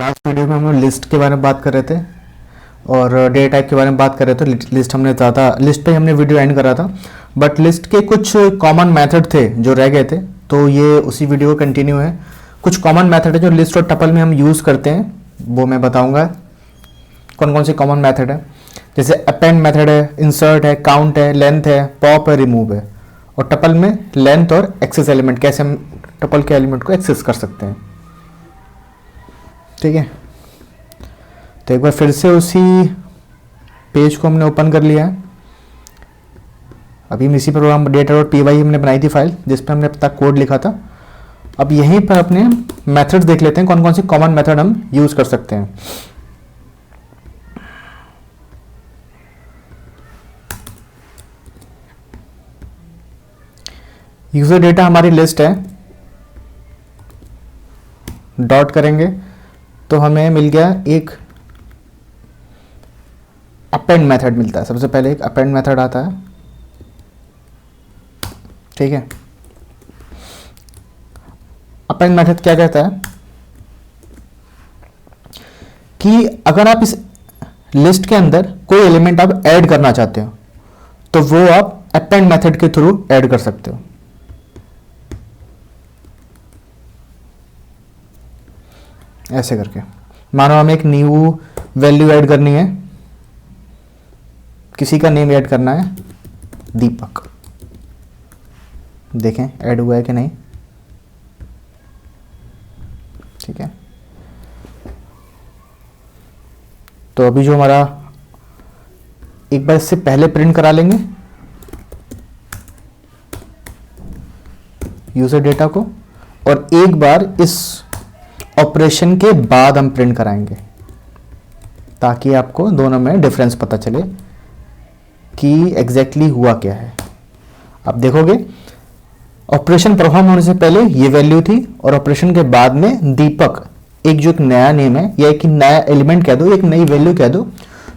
Last video में हम लोग लिस्ट के बारे में बात कर रहे थे और डेटा टाइप के बारे में बात कर रहे थे। लिस्ट हमने ज़्यादा लिस्ट पे हमने वीडियो एंड करा था, बट लिस्ट के कुछ कॉमन मेथड थे जो रह गए थे, तो ये उसी वीडियो का कंटिन्यू है। कुछ कॉमन मेथड है जो लिस्ट और टपल में हम यूज़ करते हैं, वो मैं बताऊँगा कौन कौन से कॉमन मेथड है। जैसे अपेंड मेथड है, इंसर्ट है, काउंट है, लेंथ है, पॉप है, रिमूव है। और टपल में लेंथ और एक्सेस एलिमेंट, कैसे हम टपल के एलिमेंट को एक्सेस कर सकते हैं। ठीक है, तो एक बार फिर से उसी पेज को हमने ओपन कर लिया है। अभी इसी प्रोग्राम data.py हमने बनाई थी फाइल जिस पर हमने अपना कोड लिखा था। अब यहीं पर अपने मेथड्स देख लेते हैं, कौन कौन से कॉमन मेथड हम यूज कर सकते हैं। यूजर डेटा हमारी लिस्ट है, डॉट करेंगे तो हमें मिल गया एक अपेंड मेथड मिलता है। सबसे पहले एक अपेंड मेथड आता है, ठीक है। अपेंड मेथड क्या कहता है कि अगर आप इस लिस्ट के अंदर कोई एलिमेंट आप ऐड करना चाहते हो तो वो आप अपेंड मेथड के थ्रू ऐड कर सकते हो। ऐसे करके मानो हमें एक न्यू वैल्यू ऐड करनी है, किसी का नेम ऐड करना है दीपक। देखें ऐड हुआ है कि नहीं, ठीक है। तो अभी जो हमारा एक बार इससे पहले प्रिंट करा लेंगे यूजर डेटा को, और एक बार इस ऑपरेशन के बाद हम प्रिंट कराएंगे ताकि आपको दोनों में डिफरेंस पता चले कि एग्जैक्टली हुआ क्या है। आप देखोगे ऑपरेशन परफॉर्म होने से पहले ये वैल्यू थी और ऑपरेशन के बाद में दीपक एक जो एक नया नेम है या एक नया एलिमेंट कह दो, एक नई वैल्यू कह दो,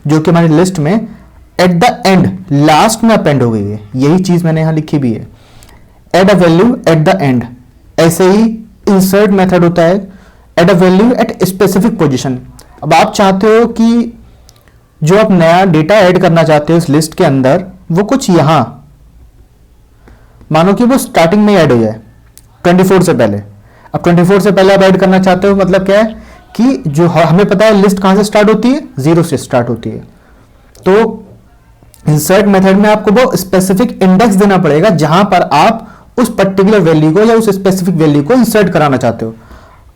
जो कि हमारी लिस्ट में एट द एंड लास्ट में अपेंड हो गई है। यही चीज मैंने यहां लिखी भी है, add a value at the end. ऐसे ही इंसर्ट मेथड होता है, add a value at specific position. अब आप चाहते हो कि जो आप नया डेटा ऐड करना चाहते हो इस लिस्ट के अंदर वो कुछ यहां, मानो कि वो स्टार्टिंग में ऐड हो जाए 24 से पहले। अब 24 से पहले आप ऐड करना चाहते हो, मतलब क्या है कि जो हमें पता है लिस्ट कहां से स्टार्ट होती है, 0 से स्टार्ट होती है। तो इंसर्ट मेथड में आपको वो स्पेसिफिक इंडेक्स देना पड़ेगा जहां पर आप उस पर्टिकुलर वैल्यू को या उस स्पेसिफिक वैल्यू को इंसर्ट कराना चाहते हो।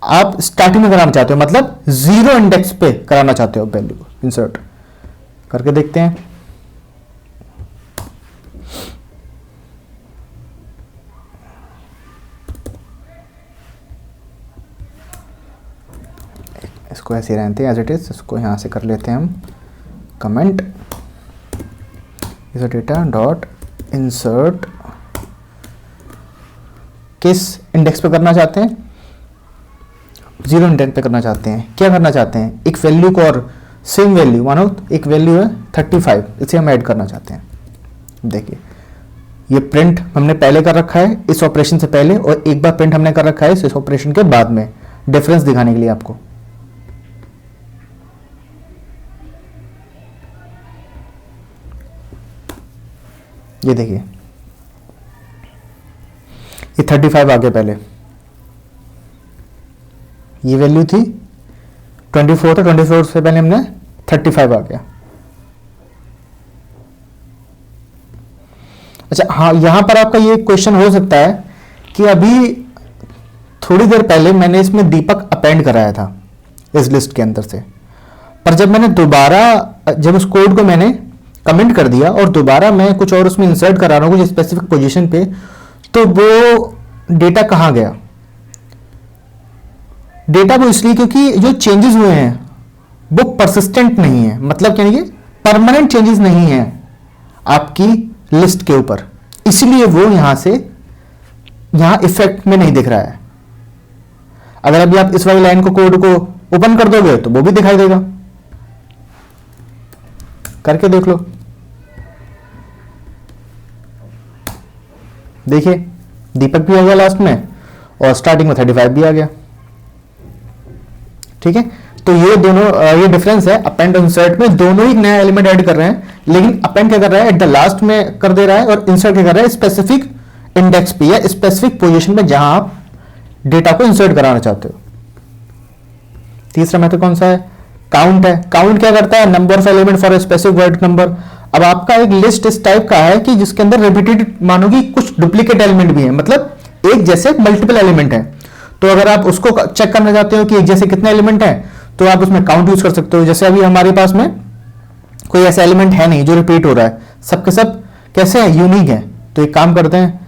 आप स्टार्टिंग में कराना चाहते हो, मतलब 0 इंडेक्स पे कराना चाहते हो वैल्यू को इंसर्ट करके देखते हैं। इसको ऐसे रहते हैं एज इट इज, इसको यहां से कर लेते हैं हम comment user data dot insert. किस इंडेक्स पे करना चाहते हैं, 0 इंडेक्स पे करना चाहते हैं। क्या करना चाहते हैं, एक वैल्यू को और सेम वैल्यू, मानो एक वैल्यू है 35, इसे हम ऐड करना चाहते हैं। देखिए ये प्रिंट हमने पहले कर रखा है इस ऑपरेशन से पहले, और एक बार प्रिंट हमने कर रखा है इस ऑपरेशन के बाद में, डिफरेंस दिखाने के लिए आपको। ये देखिए ये 35 आ गया, पहले ये वैल्यू थी 24 था, 24 से पहले हमने 35 आ गया। अच्छा हाँ, यहां पर आपका ये क्वेश्चन हो सकता है कि अभी थोड़ी देर पहले मैंने इसमें दीपक अपेंड कराया था इस लिस्ट के अंदर से, पर जब मैंने दोबारा जब उस कोड को मैंने कमेंट कर दिया और दोबारा मैं कुछ और उसमें इंसर्ट करा रहा हूं कुछ स्पेसिफिक पोजीशन पे, तो वो डेटा कहां गया। डेटा वो इसलिए क्योंकि जो चेंजेस हुए हैं वो परसिस्टेंट नहीं है, मतलब क्या है, परमानेंट चेंजेस नहीं है आपकी लिस्ट के ऊपर, इसलिए वो यहां से यहां इफेक्ट में नहीं दिख रहा है। अगर अभी आप इस वाली लाइन को कोड को ओपन कर दोगे तो वो भी दिखाई देगा, करके देख लो। देखिए दीपक भी आ गया लास्ट में और स्टार्टिंग में 35 भी आ गया। ठीक है, तो ये दोनों ये डिफरेंस है अपेंड और इंसर्ट में, दोनों ही नया एलिमेंट ऐड कर रहे हैं, लेकिन अपेंड क्या कर रहा है एट द लास्ट में कर दे रहा है और इंसर्ट क्या कर रहा है स्पेसिफिक इंडेक्स पे या स्पेसिफिक पोजीशन पे जहां आप डेटा को इंसर्ट कराना चाहते हो। तीसरा मेथड कौन सा है? काउंट है। काउंट क्या करता है? Number of element for specific word number. अब आपका एक लिस्ट इस टाइप का है कि जिसके अंदर रिपीटेड मानो कि कुछ डुप्लीकेट एलिमेंट भी है, मतलब एक जैसे मल्टीपल एलिमेंट है। तो अगर आप उसको चेक करना चाहते हो कि एक जैसे कितने एलिमेंट है, तो आप उसमें काउंट यूज कर सकते हो। जैसे अभी हमारे पास में कोई ऐसा एलिमेंट है नहीं जो रिपीट हो रहा है, सबके सब कैसे है? यूनिक है। तो एक काम करते हैं,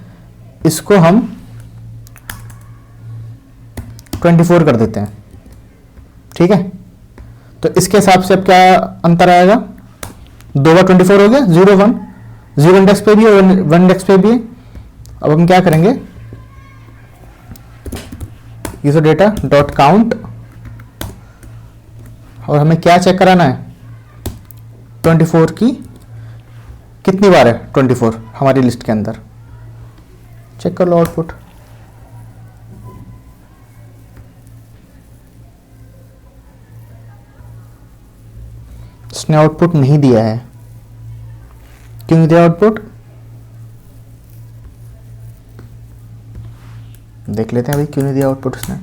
इसको हम 24 कर देते हैं, ठीक है। तो इसके हिसाब से अब क्या अंतर आएगा? 2 बार 24 हो गया, 0 1, 0 इंडेक्स पे भी है और 1 इंडेक्स पे भी है। अब हम क्या करेंगे, यूजर डेटा डॉट काउंट, और हमें क्या चेक कराना है? 24 की कितनी बार है 24 हमारी लिस्ट के अंदर, चेक कर लो आउटपुट। इसने आउटपुट नहीं दिया है, क्यों नहीं दिया आउटपुट? देख लेते हैं भाई क्यों नहीं दिया आउटपुट इसने।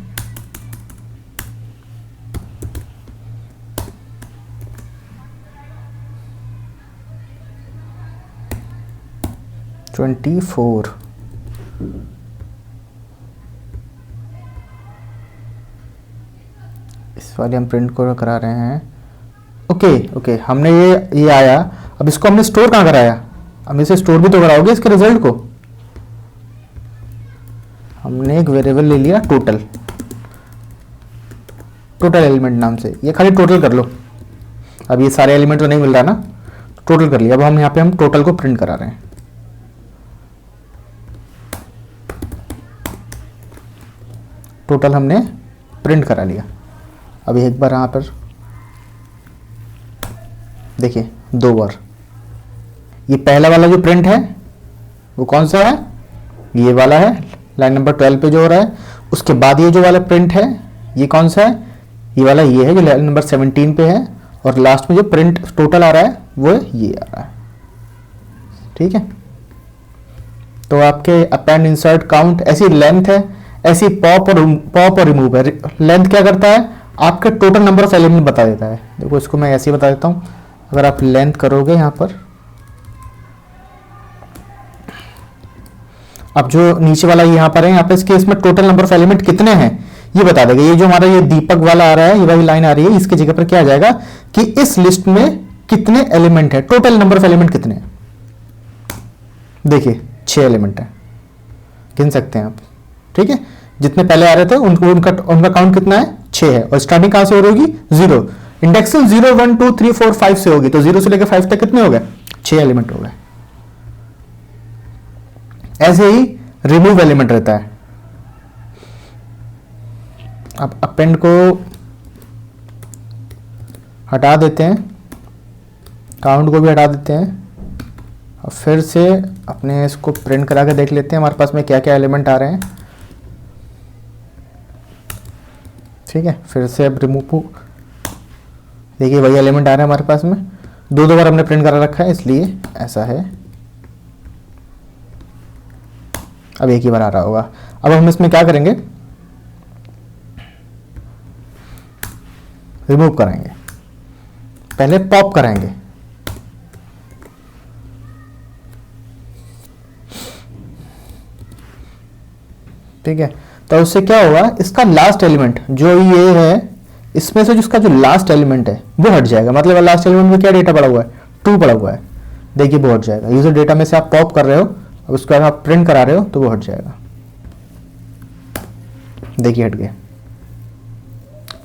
$24 इस वाले हम प्रिंट को करा रहे हैं। ओके हमने ये आया। अब इसको हमने स्टोर कहाँ कराया? हम इसे स्टोर भी तो कराओगे इसके रिजल्ट को। हमने एक वेरिएबल ले लिया टोटल एलिमेंट नाम से, ये खाली टोटल कर लो। अब ये सारे एलिमेंट तो नहीं मिल रहा ना, टोटल कर लिया। अब हम यहाँ पे हम टोटल को प्रिंट करा रहे हैं। टोटल हमने प्रिंट करा लिया। अब एक बार यहाँ पर देखिए 2 बार, ये पहला वाला जो प्रिंट है वो कौन सा है? ये वाला है, लाइन नंबर 12 पे जो हो रहा है। उसके बाद ये जो वाला प्रिंट है ये कौन सा है? ये वाला ये है जो लाइन नंबर 17 पे है। और लास्ट में जो प्रिंट टोटल आ रहा है वो ये आ रहा है, ठीक है। तो आपके अपेंड इंसर्ट काउंट ऐसी लेंथ है, ऐसी पॉप और रिमूव है। लेंथ क्या करता है? आपके टोटल नंबर ऑफ एलिमेंट बता देता है। देखो इसको मैं ऐसे ही बता देता हूँ। अगर आप लेंथ करोगे यहाँ पर, अब जो नीचे वाला यहाँ पर है, यहाँ पे इसके इसमें टोटल नंबर ऑफ एलिमेंट कितने हैं ये बता देगा। ये जो हमारा ये दीपक वाला आ रहा है, ये वाली लाइन आ रही है, इसकी जगह पर क्या आ जाएगा कि इस लिस्ट में कितने एलिमेंट है, टोटल नंबर ऑफ एलिमेंट कितने हैं। देखिए 6 एलिमेंट है, गिन सकते हैं आप, ठीक है। जितने पहले आ रहे थे उनका काउंट कितना है? 6 है। और स्टार्टिंग कहां से हो रही होगी? 0। इंडेक्सिंग 0 1 2 3 4 5 से होगी, तो 0 से लेकर 5 तक कितने हो गए? 6 एलिमेंट हो गए। ऐसे ही रिमूव एलिमेंट रहता है। अब अपेंड को हटा देते हैं, काउंट को भी हटा देते हैं, और फिर से अपने इसको प्रिंट करा के देख लेते हैं हमारे पास में क्या क्या एलिमेंट आ रहे हैं, ठीक है। फिर से अब रिमूव, देखिए वही एलिमेंट आ रहा है हमारे पास में। 2 बार हमने प्रिंट करा रखा है इसलिए ऐसा है। अब एक ही बार आ रहा होगा। अब हम इसमें क्या करेंगे? रिमूव कराएंगे, पहले पॉप कराएंगे। ठीक है, तो उससे क्या होगा? इसका लास्ट एलिमेंट जो ये है, इसमें से जिसका जो लास्ट एलिमेंट है वो हट जाएगा। मतलब लास्ट एलिमेंट में क्या डेटा पड़ा हुआ है? 2 पड़ा हुआ है, देखिए वो हट जाएगा। यूजर डेटा में से आप पॉप कर रहे हो, अब उसको अगर आप प्रिंट करा रहे हो तो वो हट जाएगा, देखिए हट गया,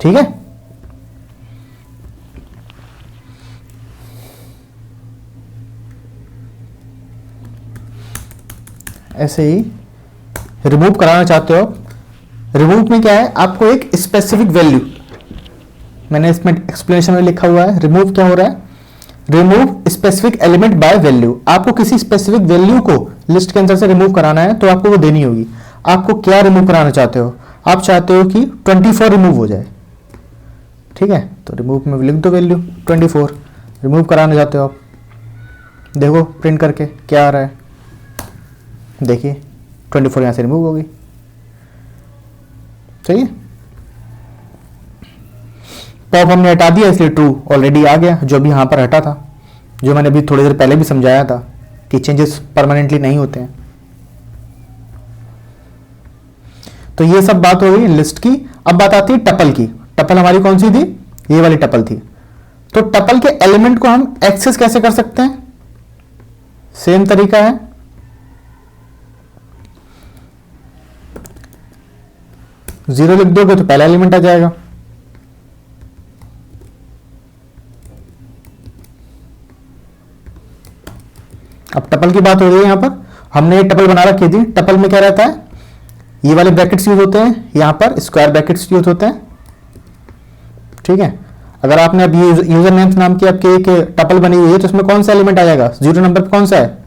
ठीक है। ऐसे ही रिमूव कराना चाहते हो। रिमूव में क्या है? आपको एक स्पेसिफिक वैल्यू, मैंने इसमें एक्सप्लेनेशन में लिखा हुआ है। रिमूव क्या हो रहा है? Remove specific element by value. आपको किसी स्पेसिफिक वैल्यू को लिस्ट के अंदर से रिमूव कराना है तो आपको वो देनी होगी। आपको क्या रिमूव कराना चाहते हो? आप चाहते हो कि 24 रिमूव हो जाए, ठीक है, तो रिमूव में लिख दो वैल्यू 24, रिमूव कराना चाहते हो आप, देखो प्रिंट करके क्या आ रहा है, देखिए 24 यहाँ से रिमूव हो गई। सही है, पॉप हमने हटा दिया इसलिए ट्रू ऑलरेडी आ गया, जो भी यहाँ पर हटा था, जो मैंने अभी थोड़ी देर पहले भी समझाया था कि चेंजेस परमानेंटली नहीं होते हैं। तो ये सब बात हो गई लिस्ट की। अब बात आती है टपल की। टपल हमारी कौन सी थी, ये वाली टपल थी। तो टपल के एलिमेंट को हम एक्सेस कैसे कर सकते हैं, सेम तरीका है, जीरो लिख दोगे तो पहला एलिमेंट आ जाएगा। अब टपल की बात हो रही है, यहां पर हमने टपल बना रखी थी। टपल में क्या रहता है, ये वाले ब्रैकेट्स यूज होते हैं, यहां पर स्क्वायर ब्रैकेट्स यूज होते हैं। ठीक है, अगर आपने अब यूजर नेम नाम की आपके एक टपल बनी हुई है तो उसमें कौन सा एलिमेंट आ जाएगा, 0 नंबर पर कौन सा है,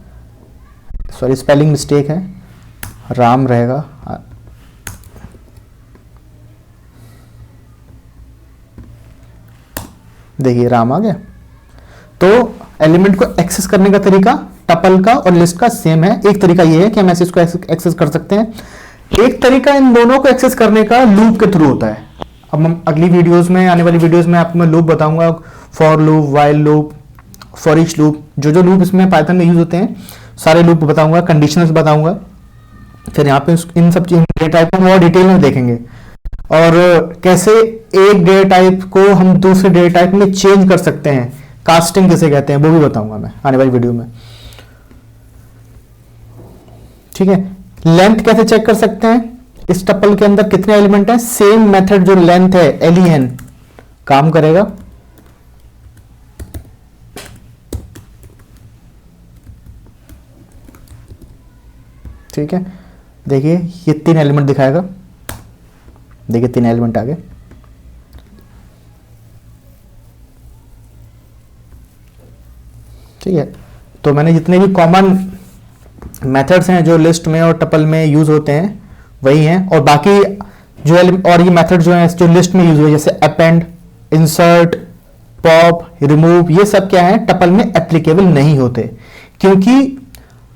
सॉरी स्पेलिंग मिस्टेक है, राम रहेगा। देखिए राम आ गया। तो एलिमेंट को एक्सेस करने का तरीका टपल का और लिस्ट का सेम है। एक तरीका ये है कि हम ऐसे इसको एक्सेस कर सकते हैं, एक तरीका इन दोनों को एक्सेस करने का लूप के थ्रू होता है। अब हम अगली वीडियोस में, आने वाली वीडियोस में आपको मैं लूप बताऊंगा, for loop, while loop, for each loop, जो लूप इसमें पाइथन में यूज होते हैं सारे लूप बताऊंगा, कंडीशनल्स बताऊंगा। फिर यहाँ पे इन सब डेटा टाइप को और डिटेल में देखेंगे, और कैसे एक डेटा टाइप को हम दूसरे डेटा टाइप में चेंज कर सकते हैं, कास्टिंग किसे कहते हैं वो भी बताऊंगा मैं आने वाली वीडियो में। ठीक है, लेंथ कैसे चेक कर सकते हैं, इस टपल के अंदर कितने एलिमेंट हैं, सेम मेथड जो लेंथ है len काम करेगा। ठीक है, देखिए ये 3 एलिमेंट दिखाएगा, देखिए 3 एलिमेंट आ गए। ठीक है, तो मैंने जितने भी कॉमन मेथड्स हैं जो लिस्ट में और टपल में यूज होते हैं वही हैं, और बाकी जो और ये मेथड जो है जो लिस्ट में यूज हुए जैसे अपेंड, इंसर्ट, पॉप, रिमूव, ये सब क्या है टपल में एप्लीकेबल नहीं होते, क्योंकि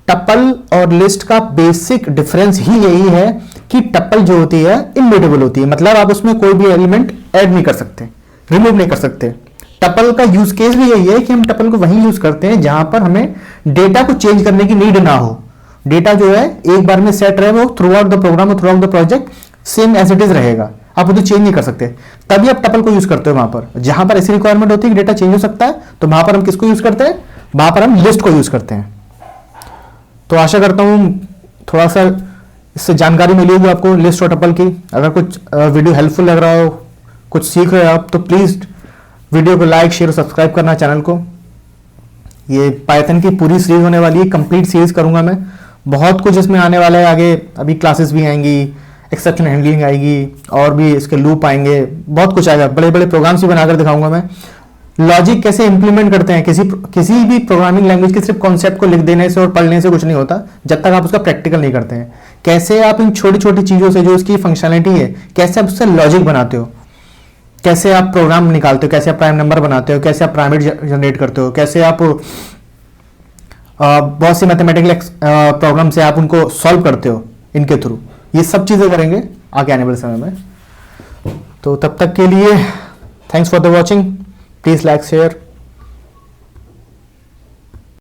टपल और लिस्ट का बेसिक डिफरेंस ही यही है कि टपल जो होती है इम्यूटेबल होती है, मतलब आप उसमें कोई भी एलिमेंट ऐड नहीं कर सकते, रिमूव नहीं कर सकते। टपल का यूज केस भी यही है कि हम टपल को वहीं यूज करते हैं जहां पर हमें डेटा को चेंज करने की नीड ना हो, डेटा जो है एक बार में सेट रहे, वो थ्रू आउट द प्रोग्राम और throughout the project same as it is रहेगा, आप उसे चेंज नहीं कर सकते, तभी आप टपल को यूज करते हो। वहां पर जहां पर ऐसी रिक्वायरमेंट होती है कि डेटा चेंज हो सकता है, तो वहां पर हम किसको यूज करते हैं, वहां पर हम लिस्ट को यूज करते हैं। तो आशा करता हूं थोड़ा सा इससे जानकारी मिली होगी आपको लिस्ट और टपल की। अगर कुछ वीडियो हेल्पफुल लग रहा हो, कुछ सीख रहे हो आप, तो प्लीज वीडियो को लाइक, शेयर और सब्सक्राइब करना चैनल को। ये पाइथन की पूरी सीरीज होने वाली है, कंप्लीट सीरीज करूंगा मैं, बहुत कुछ इसमें आने वाला है आगे, अभी क्लासेस भी आएंगी, एक्सेप्शन हैंडलिंग आएगी, और भी इसके लूप आएंगे, बहुत कुछ आएगा, बड़े बड़े प्रोग्राम्स भी बनाकर दिखाऊंगा मैं। लॉजिक कैसे इंप्लीमेंट करते हैं, किसी भी प्रोग्रामिंग लैंग्वेज के सिर्फ कॉन्सेप्ट को लिख देने से और पढ़ने से कुछ नहीं होता जब तक आप उसका प्रैक्टिकल नहीं करते हैं। कैसे आप इन छोटी छोटी चीजों से जो इसकी फंक्शनलिटी है, कैसे आप उससे लॉजिक बनाते हो, कैसे आप प्रोग्राम निकालते हो, कैसे आप प्राइम नंबर बनाते हो, कैसे आप प्राइमेट जनरेट करते हो, कैसे आप बहुत सी मैथमेटिकल प्रॉब्लम से आप उनको सॉल्व करते हो इनके थ्रू, ये सब चीजें करेंगे आगे आने वाले समय में। तो तब तक के लिए thanks for the watching, please like, share